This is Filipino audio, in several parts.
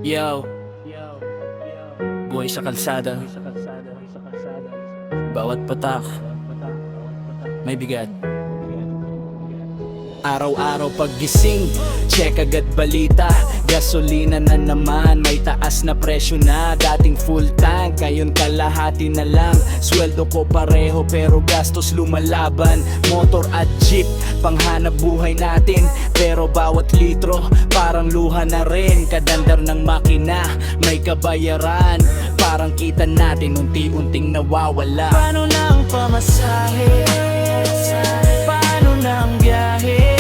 Yo, buhay sa kalsada. Bawat patak may bigat. Araw-araw paggising, check agad balita. Gasolina na naman, may taas na presyo na. Dating full tank, ngayon kalahati na lang. Sweldo ko pareho pero gastos lumalaban. Motor at jeep, panghanap buhay natin. Pero bawat litro, parang luha na rin. Kadandar ng makina, may kabayaran. Parang kita natin unti-unting nawawala. Paano na ang pamasahe? Paano na ang biyahe?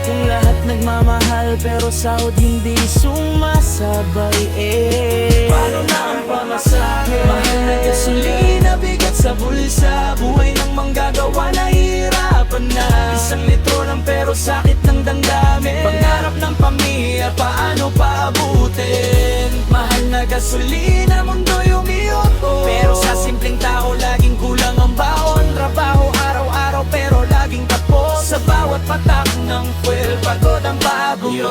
Kung lahat nagmamahal pero sahod hindi sumasabay Paano na ang pamasahe? Mahal na gasolina, bigat sa bulsa. Buhay ng manggagawa, nahihirapan na. 1 litro lang pero sakit ng damdamin. Pangarap ng pamilya, paano paabutin? Mahal na gasolina, mundo'y umiikot. Pero sa simpleng tao, laging kulang ang baon. Trabaho araw-araw pero laging tapos. Sa bawat patak ng fuel, pagod ang pabuyo.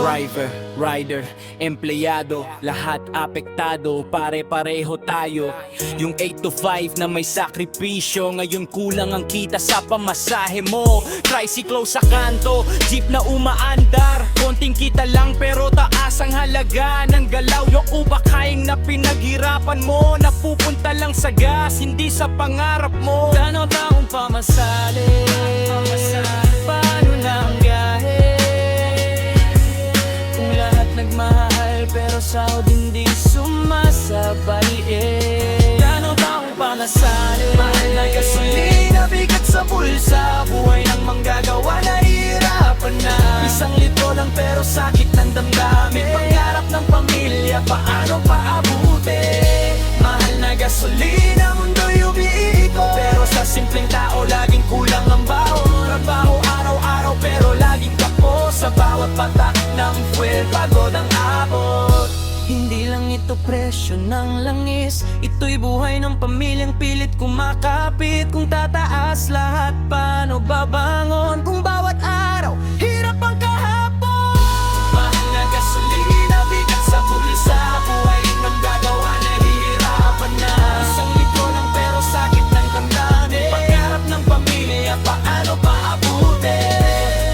Driver, rider, empleyado, lahat apektado, pare-pareho tayo. Yung 8 to 5 na may sakripisyo, ngayon kulang ang kita sa pamasahe mo. Tricycle sa kanto, jeep na umaandar, konting kita lang pero taas ang halaga ng galaw. Yung ubakaing na pinaghirapan mo, napupunta lang sa gas, hindi sa pangarap mo. Gano'n taong pamasali? Paano na ang biyahe? Kung lahat nagmahal pero sahod hindi sumasabay Gano'n taong pamasali? Mahal na gasolina, bigat sa bulsa. Buhay ng manggagawa, nahihirapan na. 1 litro lang pero sakit ng damdamin. Pangarap ng pamilya, paano paabutin? Mahal na gasolina, mundo'y umiikot. Pero sa simpleng tao, laging kulang ang baon. Trabaho araw-araw pero laging kapos. Sa bawat patak ng fuel, pagod ang abot. Hindi lang ito presyo ng langis, ito'y buhay ng pamilyang pilit kumakapit. Kung tataas lahat, paano babangon? Kung bawat araw, hirap ang kahapon. Mahal na gasolina, bigat sa bulsa. Buhay ng gagawa, nahihirapan na. 1 litro lang pero sakit ng damdamin. Pangarap ng pamilya, paano paabutin?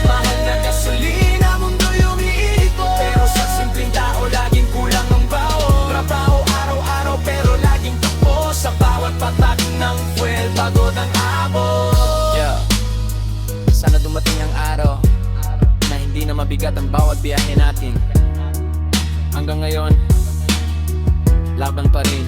Mahal na gasolina, mundo'y umiikot. Pero sa simpleng tao, laging kulang ang baon. Trabaho araw-araw pero laging tapos. Sa bawat patak ng fuel, pagod ang abot. Yeah. Sana dumating ang araw na hindi na mabigat ang bawat biyahe natin. Hanggang ngayon, laban pa rin.